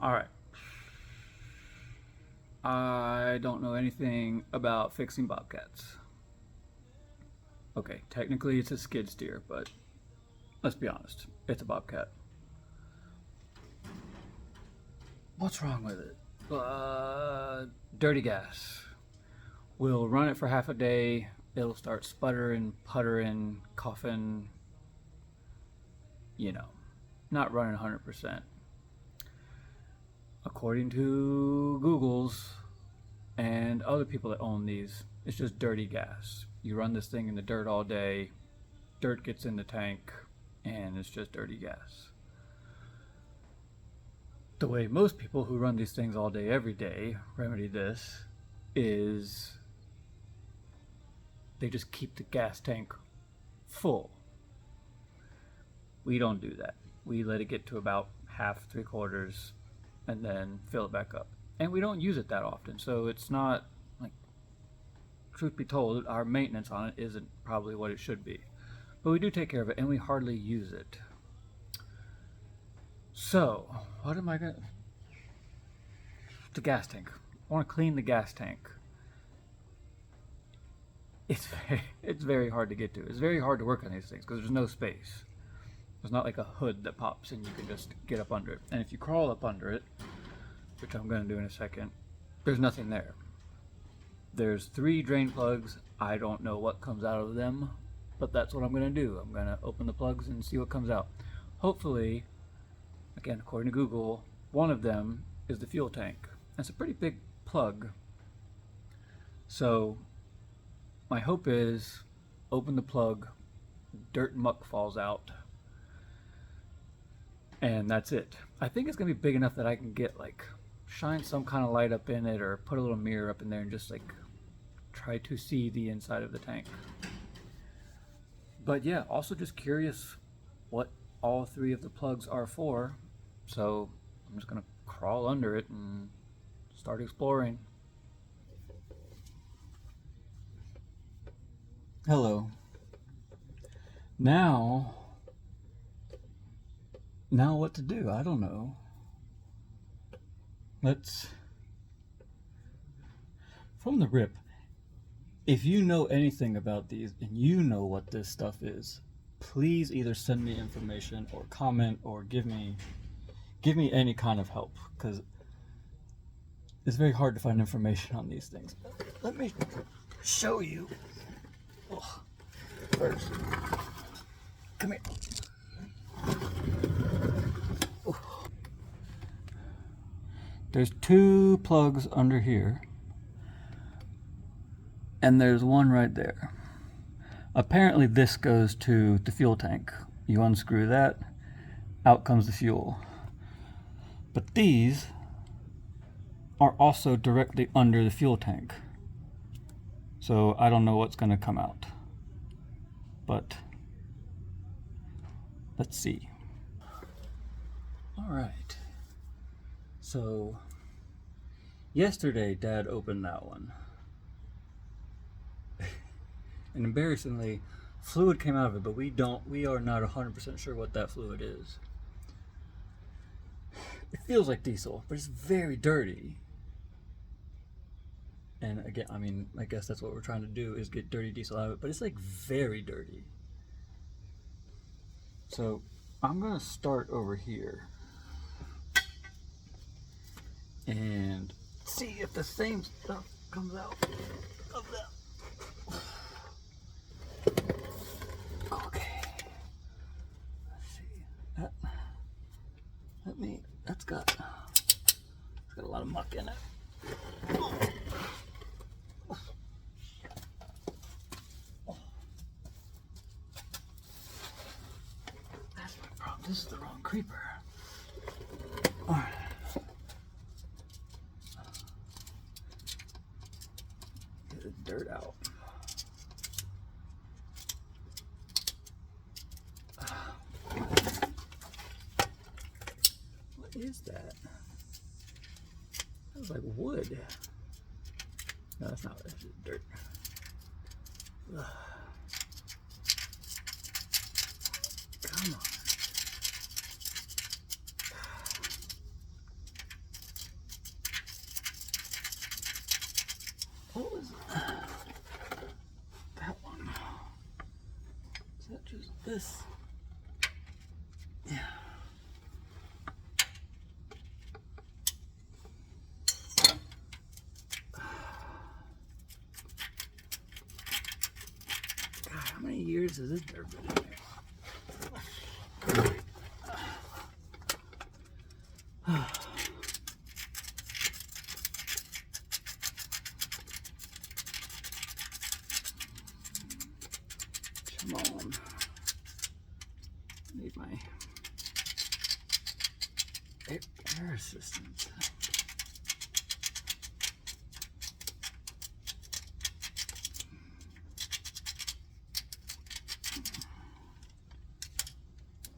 All right. I don't know anything about fixing bobcats. Okay, technically it's a skid steer, but let's be honest, it's a bobcat. What's wrong with it? Dirty gas. We'll run it for half a day. It'll start sputtering, puttering, coughing. You know, not running 100%. According to Google's and other people that own these, it's just dirty gas. You run this thing in the dirt all day, dirt gets in the tank, and it's just dirty gas. The way most people who run these things all day, every day, remedy this is they just keep the gas tank full. We don't do that. We let it get to about half, 3/4, and then fill it back up. And we don't use it that often, so it's not like, truth be told, our maintenance on it isn't probably what it should be. But we do take care of it, and we hardly use it. So, what am I gonna... The gas tank. I want to clean the gas tank. It's very hard to get to. It's very hard to work on these things because there's no space. There's not like a hood that pops and you can just get up under it. And if you crawl up under it, which I'm going to do in a second, there's nothing there. There's 3 drain plugs. I don't know what comes out of them, but that's what I'm going to do. I'm going to open the plugs and see what comes out. Hopefully, again, according to Google, one of them is the fuel tank. That's a pretty big plug. So my hope is open the plug, dirt and muck falls out, and that's it. I think it's gonna be big enough that I can get like shine some kind of light up in it or put a little mirror up in there and just like try to see the inside of the tank. But yeah, also just curious what all 3 of the plugs are for, so I'm just gonna crawl under it and start exploring. Hello. Now what to do? I don't know. Let's, from the rip, if you know anything about these and you know what this stuff is, please either send me information or comment or give me any kind of help, because it's very hard to find information on these things. Let me show you. Oh, first, come here. Oh. There's 2 plugs under here, and there's one right there. Apparently this goes to the fuel tank. You unscrew that, out comes the fuel. But these are also directly under the fuel tank. So I don't know what's going to come out. But let's see. All right. So yesterday Dad opened that one. And embarrassingly, fluid came out of it, but we are not 100% sure what that fluid is. It feels like diesel, but it's very dirty. And again, I mean, I guess that's what we're trying to do, is get dirty diesel out of it, but it's like very dirty. So I'm gonna start over here and see if the same stuff comes out of that. Okay. Let's see. That's got a lot of muck in it. That's my problem. This is the wrong creeper. All right. Get the dirt out. What is that? That was like wood. No, that's not. That's just dirt. Ugh. Come on. this. Yeah. God, how many years has this dirt been in there? Come on. I need my air assistance.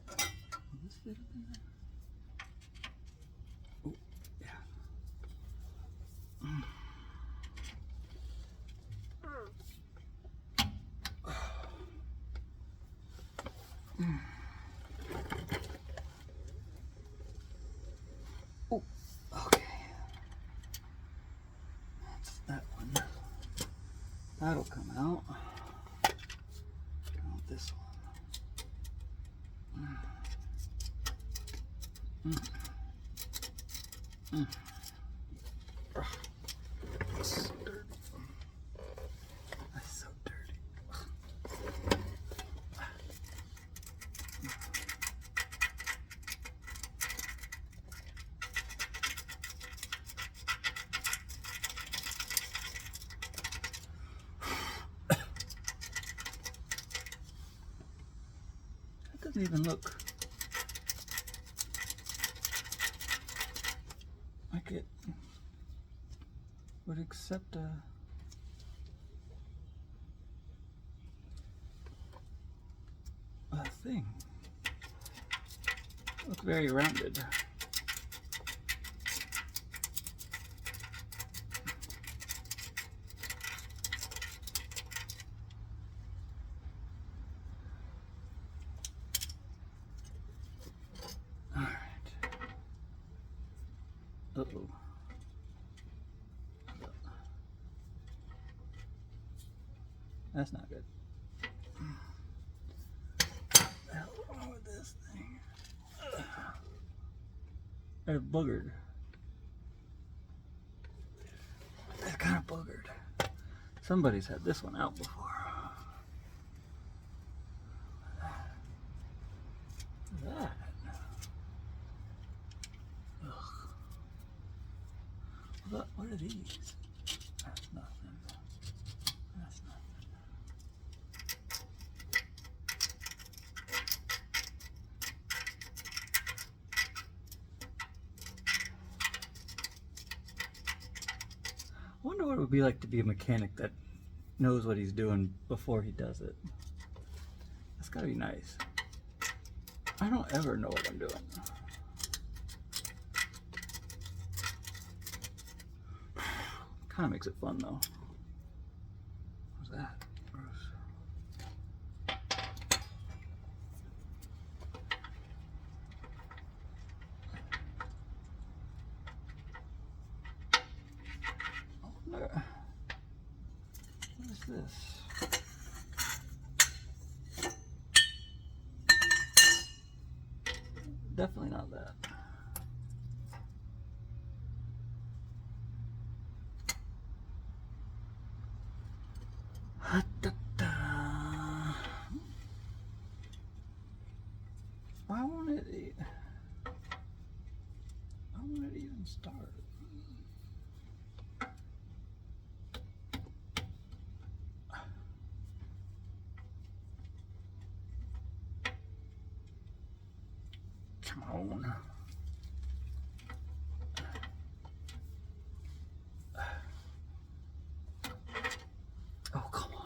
Will this fit up in there? Oh, yeah. Oh, okay. That's that one. That'll come out. Now this one. That's so dirty. That's so dirty. That doesn't even look like it would accept a thing. Look very rounded. All right. Uh-oh. That's not good. What the hell is wrong with this thing? They're boogered. It's kind of boogered. Somebody's had this one out before. Look at that. Ugh. What are these? That's nothing. That's nothing. I wonder what it would be like to be a mechanic that knows what he's doing before he does it. That's gotta be nice. I don't ever know what I'm doing. Kind of makes it fun though. What's that? Gross. What is this? Definitely not that. Why won't it even start? Come on. Oh, come on.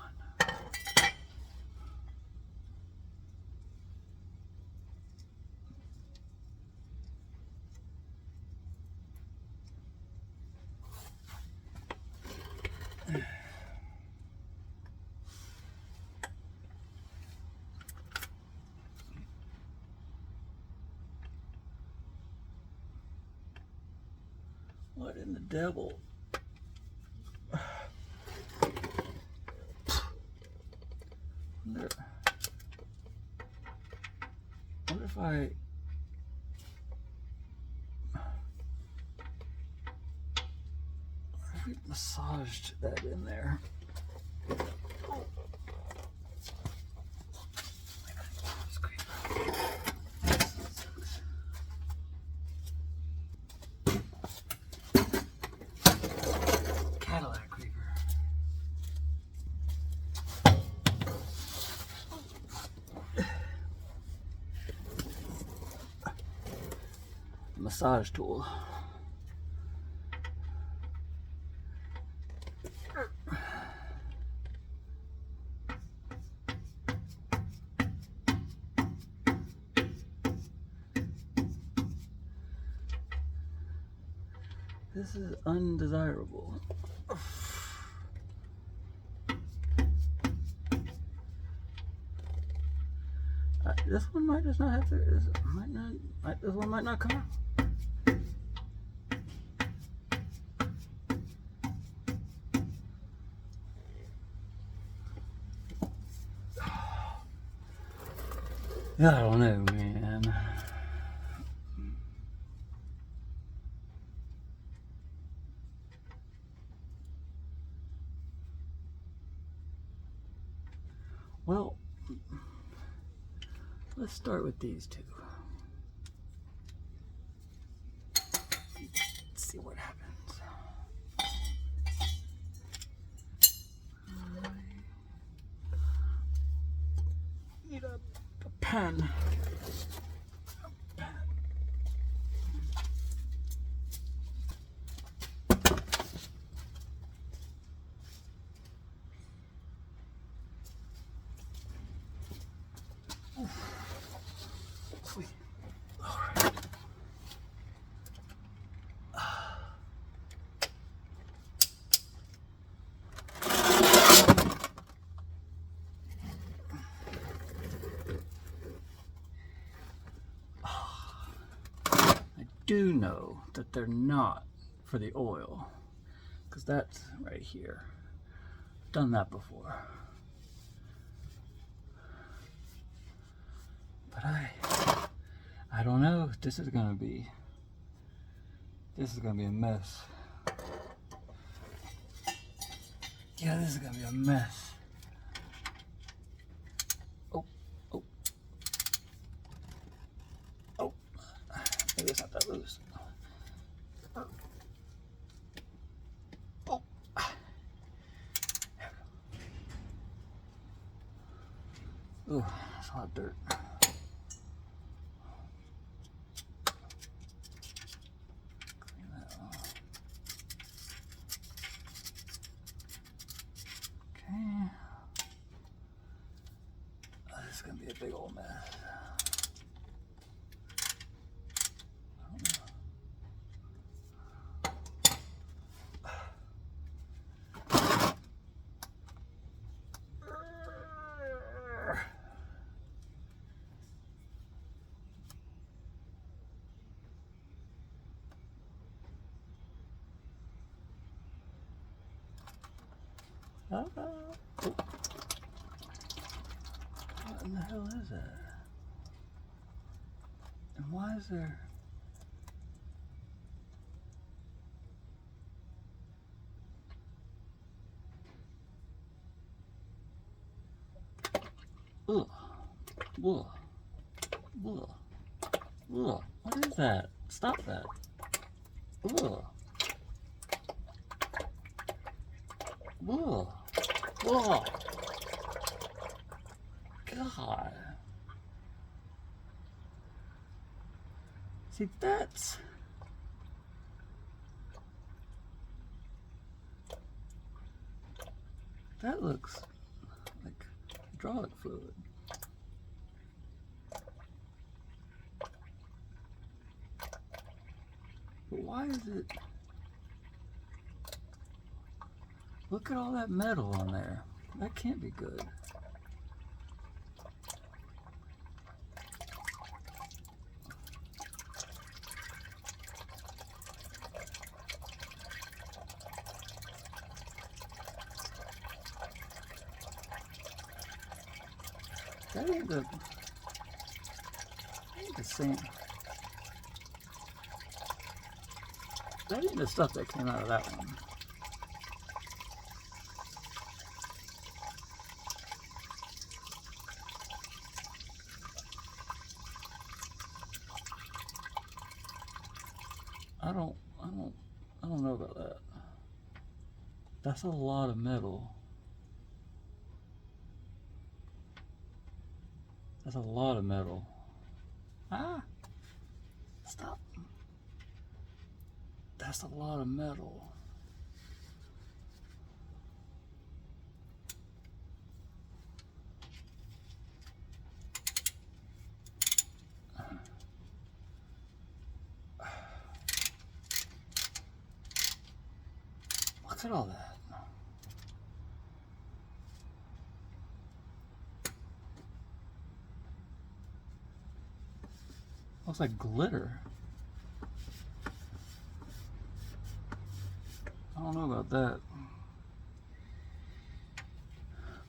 What in the devil? wonder if I massaged that in there. Cadillac Creeper. Massage tool. This is undesirable. This one might just not have to. This one might not come out. I don't know, man. Well, let's start with these two. Let's see what happens. I need a pen. Sweet. All right. I do know that they're not for the oil, because that's right here. I've done that before. But I don't know. This is gonna be a mess. Yeah, this is gonna be a mess. Oh, oh, oh. Maybe it's not that loose. Oh. Ooh, that's a lot of dirt. This is gonna be a big old mess. What in the hell is that? And why is there... Ugh. Ugh. Ugh. Ugh. What is that? Stop that. Ugh. Ugh. Ugh. God. See, that looks like hydraulic fluid. But why is it... Look at all that metal on there. That can't be good. That ain't the... same. That ain't the stuff that came out of that one. I don't know about that. That's a lot of metal. That's a lot of metal. Ah! Stop. That's a lot of metal. Look at all that. Looks like glitter. I don't know about that.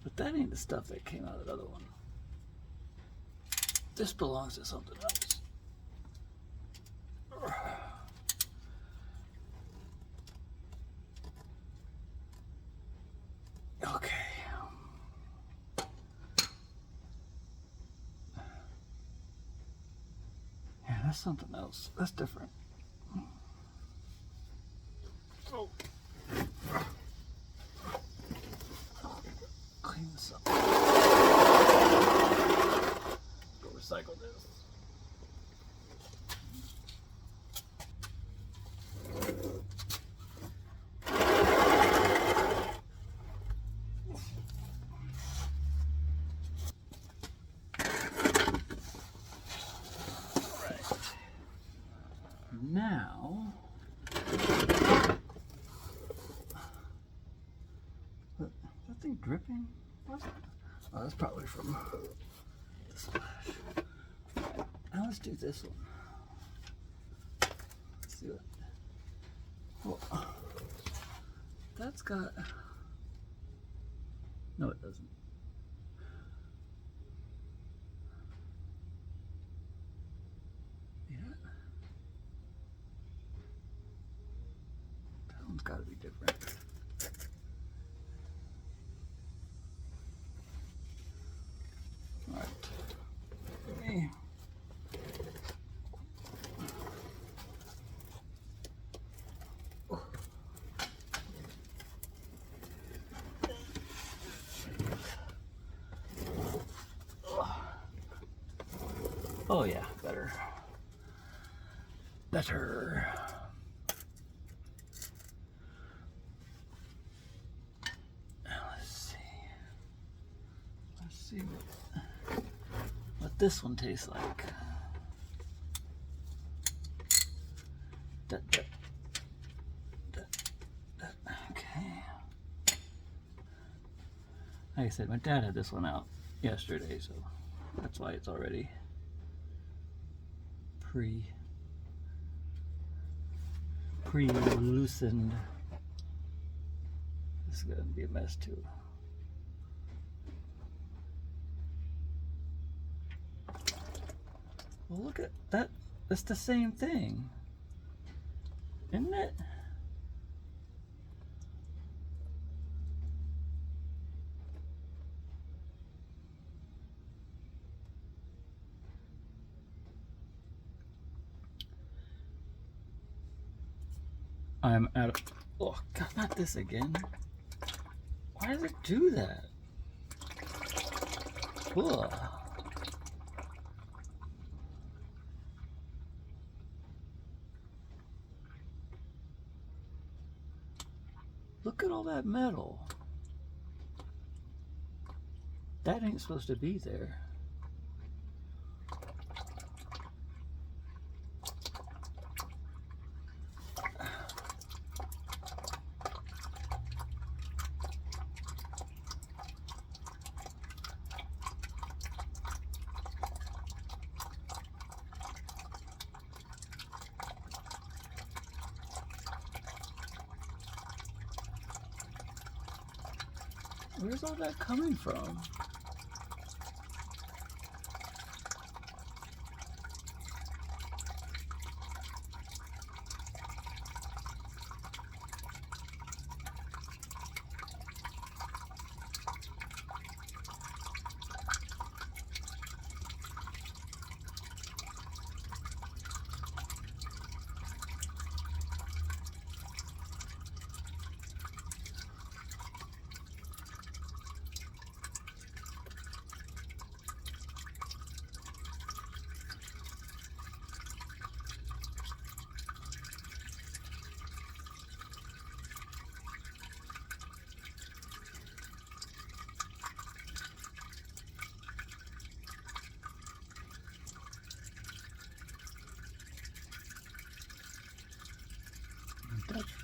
But that ain't the stuff that came out of the other one. This belongs to something else. Okay. Yeah, that's something else. That's different. Oh. Clean this up. Go recycle this. Now, that thing dripping? What's that? Oh, that's probably from the splash. Right, now let's do this one. Let's see what. Oh, that's got. No, it doesn't. It's got to be different. All right. Okay. Oh yeah, better. Better. See what this one tastes like. Okay. Like I said, my dad had this one out yesterday, so that's why it's already pre-loosened. This is gonna be a mess too. Well, look at that. It's the same thing, isn't it? I'm out of. Oh, God, not this again. Why does it do that? Ugh. Look at all that metal. That ain't supposed to be there. Where's all that coming from?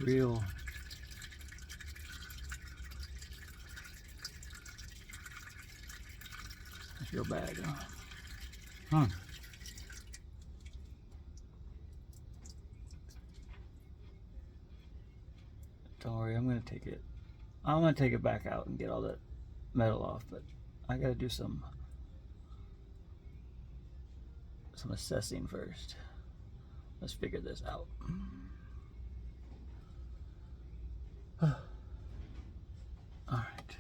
real. That's real bad, huh? Don't worry, I'm gonna take it back out and get all that metal off, but I gotta do some assessing first. Let's figure this out. All right. All right.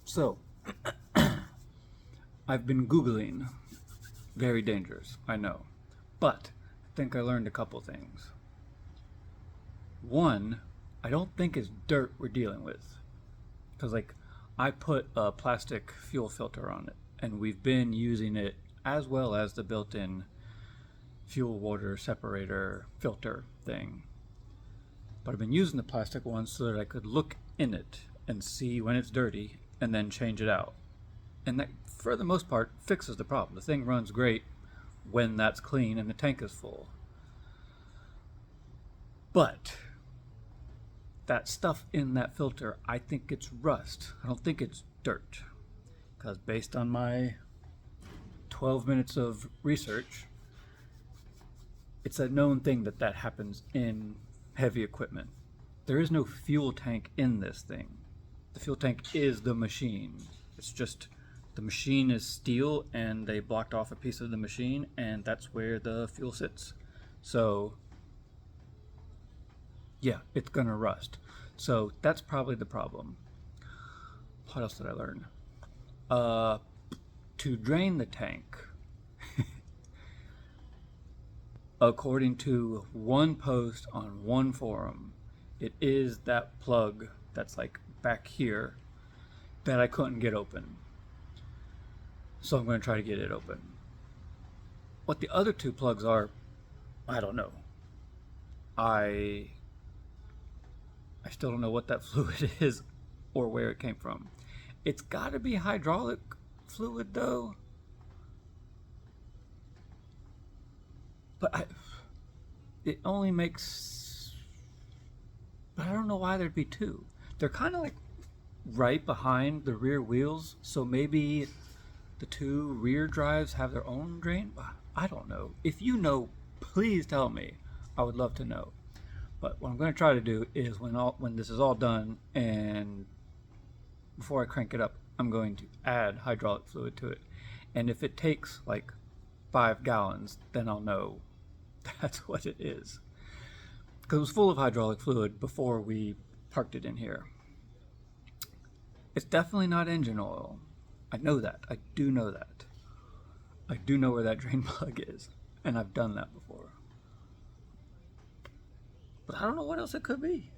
So, I've been Googling. Very dangerous, I know. But I think I learned a couple things. One, I don't think it's dirt we're dealing with. Because, like, I put a plastic fuel filter on it, and we've been using it as well as the built-in fuel water separator filter thing. But I've been using the plastic one so that I could look in it and see when it's dirty and then change it out. And that, for the most part, fixes the problem. The thing runs great when that's clean and the tank is full. But that stuff in that filter, I think it's rust. I don't think it's dirt. Because based on my 12 minutes of research, it's a known thing that happens in heavy equipment. There is no fuel tank in this thing. The fuel tank is the machine. It's just the machine is steel and they blocked off a piece of the machine and that's where the fuel sits. So yeah, it's gonna rust. So that's probably the problem. What else did I learn? To drain the tank, according to one post on one forum, it is that plug that's like back here that I couldn't get open. So I'm going to try to get it open. What the other two plugs are, I don't know. I still don't know what that fluid is or where it came from. It's got to be hydraulic fluid though. But it only makes, but I don't know why there'd be two. They're kind of like right behind the rear wheels, so maybe the two rear drives have their own drain. I don't know. If you know, please tell me. I would love to know. But what I'm going to try to do is when this is all done and before I crank it up, I'm going to add hydraulic fluid to it. And if it takes like 5 gallons, then I'll know that's what it is. Because it was full of hydraulic fluid before we parked it in here. It's definitely not engine oil. I know that. I do know that. I do know where that drain plug is. And I've done that before. But I don't know what else it could be.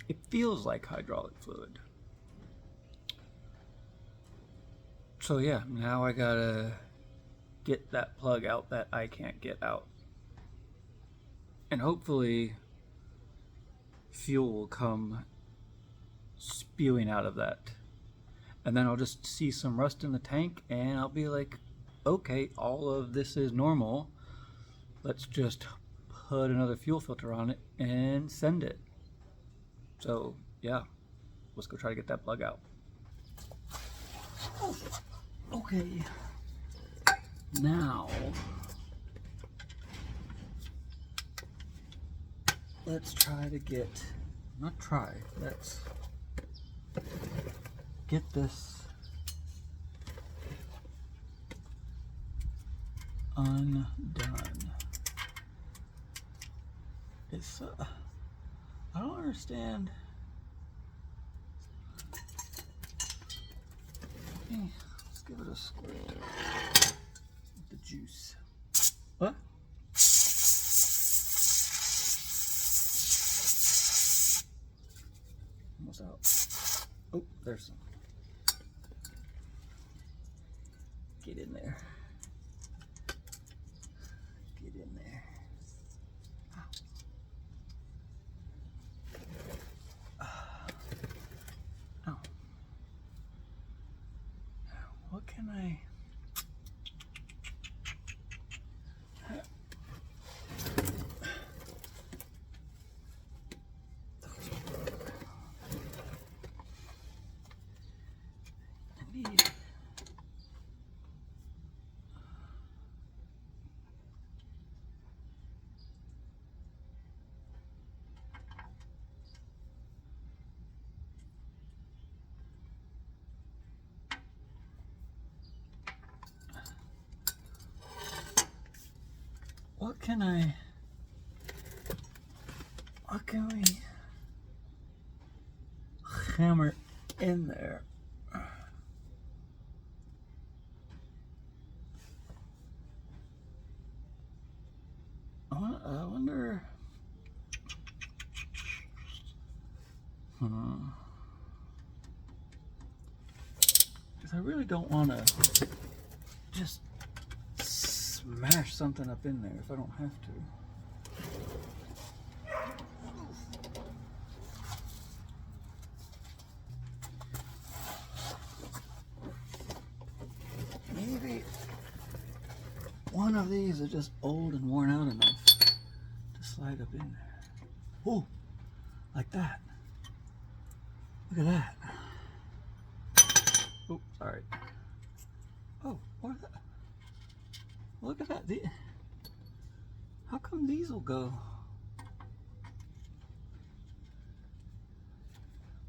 It feels like hydraulic fluid. So yeah, now I gotta get that plug out that I can't get out. And hopefully fuel will come spewing out of that. And then I'll just see some rust in the tank and I'll be like, okay, all of this is normal. Let's just put another fuel filter on it and send it. So yeah, let's go try to get that plug out. Okay. Now, let's try to get, let's get this undone. It's, I don't understand. Let's give it a squirt with the juice. What? Almost out. Oh, there's some. Get in there. Get in there. Oh. What can I... What can we hammer in there? I wonder. Because I really don't want to just smash something up in there if I don't have to. Maybe one of these are just old and worn out enough to slide up in there. Oh, like that. Look at that. Oh, sorry. Oh, what? Look at that. How come these will go?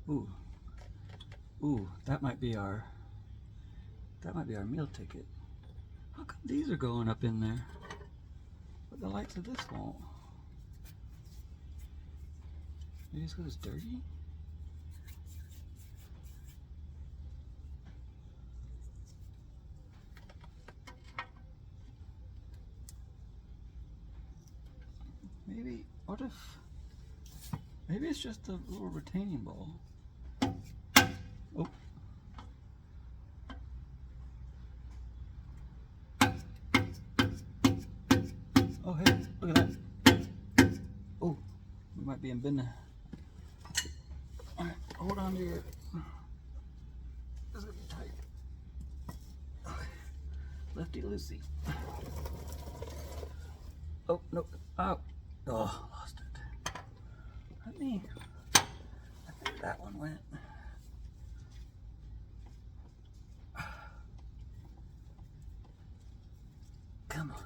Ooh. Ooh, that might be our meal ticket. How come these are going up in there, but the lights of this won't? Maybe it's because it's dirty? Maybe, what if, maybe it's just a little retaining ball. Oh. Oh, hey, look at that. Oh, we might be in business. All right, hold on to your, this is gonna be tight. Okay. Lefty loosey. Oh, no, oh. Oh, lost it. I think that one went. Come on.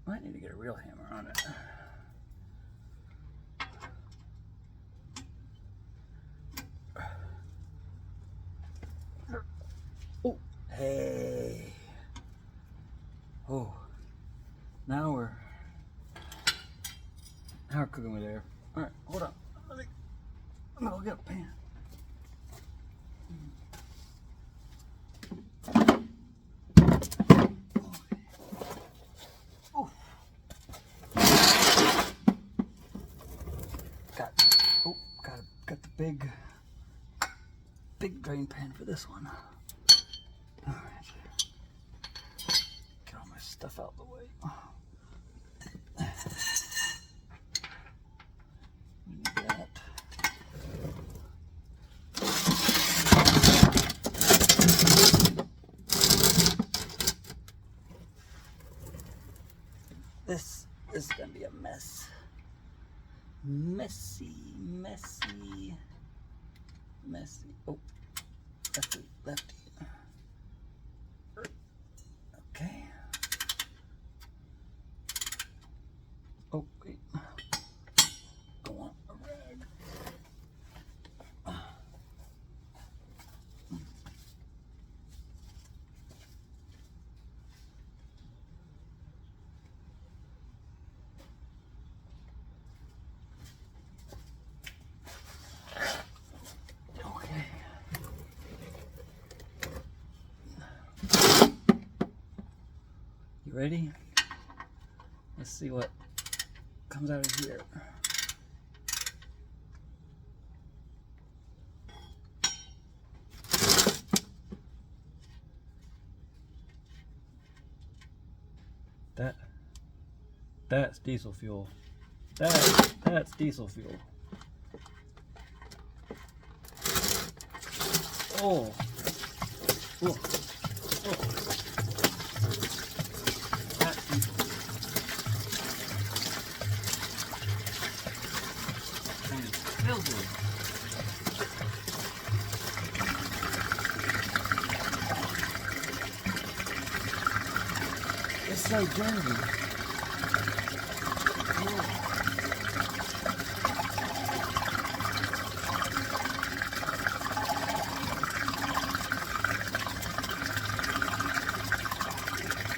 Might need to get a real hammer on it. Oh, hey. Oh, now we're cooking with air. All right, hold on. I'm gonna go get a pan. Oh. Got the big drain pan for this one. All right, get all my stuff out of the way. Need that. This is gonna be a mess. Messy. Oh, lefty. Okay. Oh, wait. I want a rag. ready? Let's see what comes out of here. That's diesel fuel. That's diesel fuel. Oh. Oh. Oh. That's diesel. And it smells good. It's so dirty.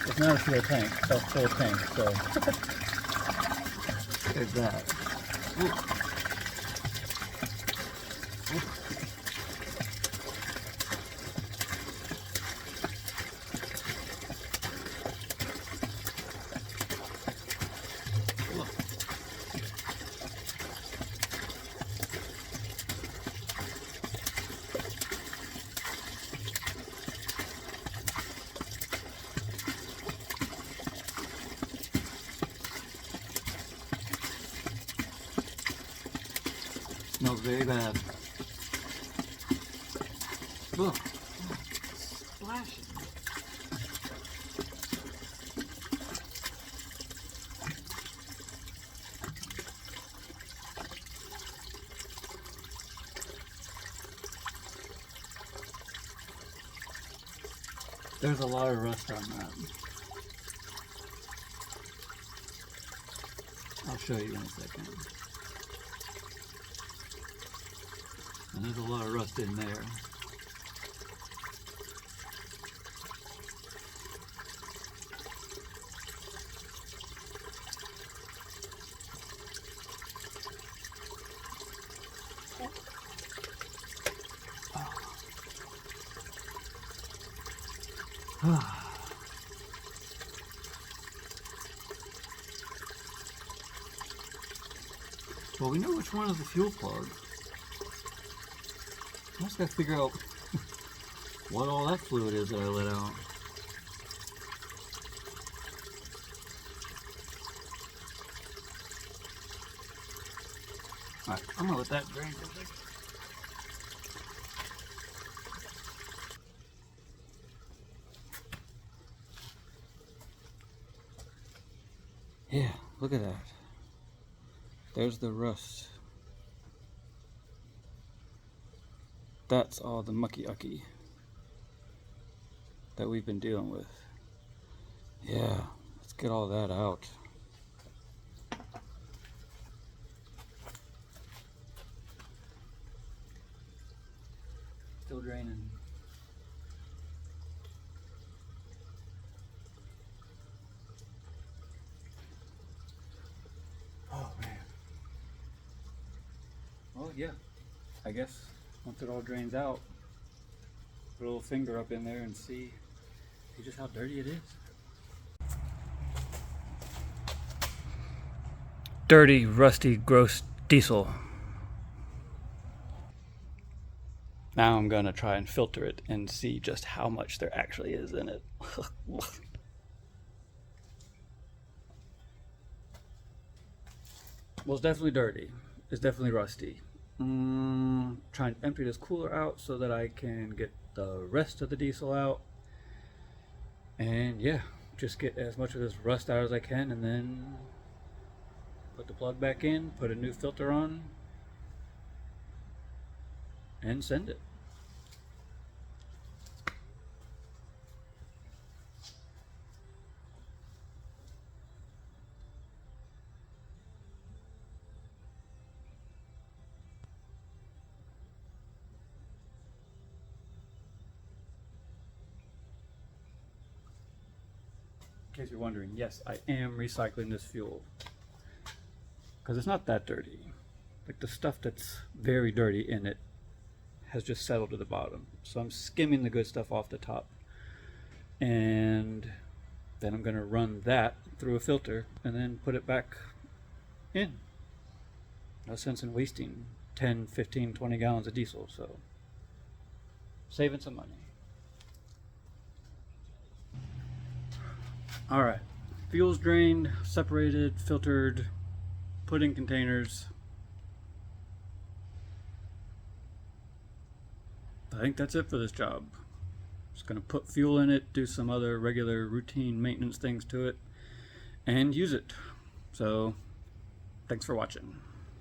It's not a full tank, it's a full tank, so there's that. Ooh. Ooh. Smells very bad. Look, splashing. There's a lot of rust on that. I'll show you in a second. And there's a lot of rust in there. Well, we know which one is the fuel plug. I just gotta figure out what all that fluid is that I let out. Alright, I'm gonna let that drain for a second. Yeah, look at that. There's the rust. That's all the mucky-ucky that we've been dealing with. Yeah, let's get all that out. Still draining. Oh man. Well, yeah, I guess once it all drains out, put a little finger up in there and see just how dirty it is. Dirty, rusty, gross diesel. Now I'm gonna try and filter it and see just how much there actually is in it. Well, it's definitely dirty. It's definitely rusty. Trying to empty this cooler out so that I can get the rest of the diesel out. And yeah, just get as much of this rust out as I can, and then put the plug back in, put a new filter on, and send it. In case you're wondering, yes, I am recycling this fuel because it's not that dirty. Like the stuff that's very dirty in it has just settled to the bottom. So I'm skimming the good stuff off the top and Then I'm going to run that through a filter and then put it back in. No sense in wasting 10, 15, 20 gallons of diesel, so saving some money. All right, fuel's drained, separated, filtered, put in containers. I think that's it for this job. Just gonna put fuel in it, do some other regular routine maintenance things to it, and use it. So, thanks for watching.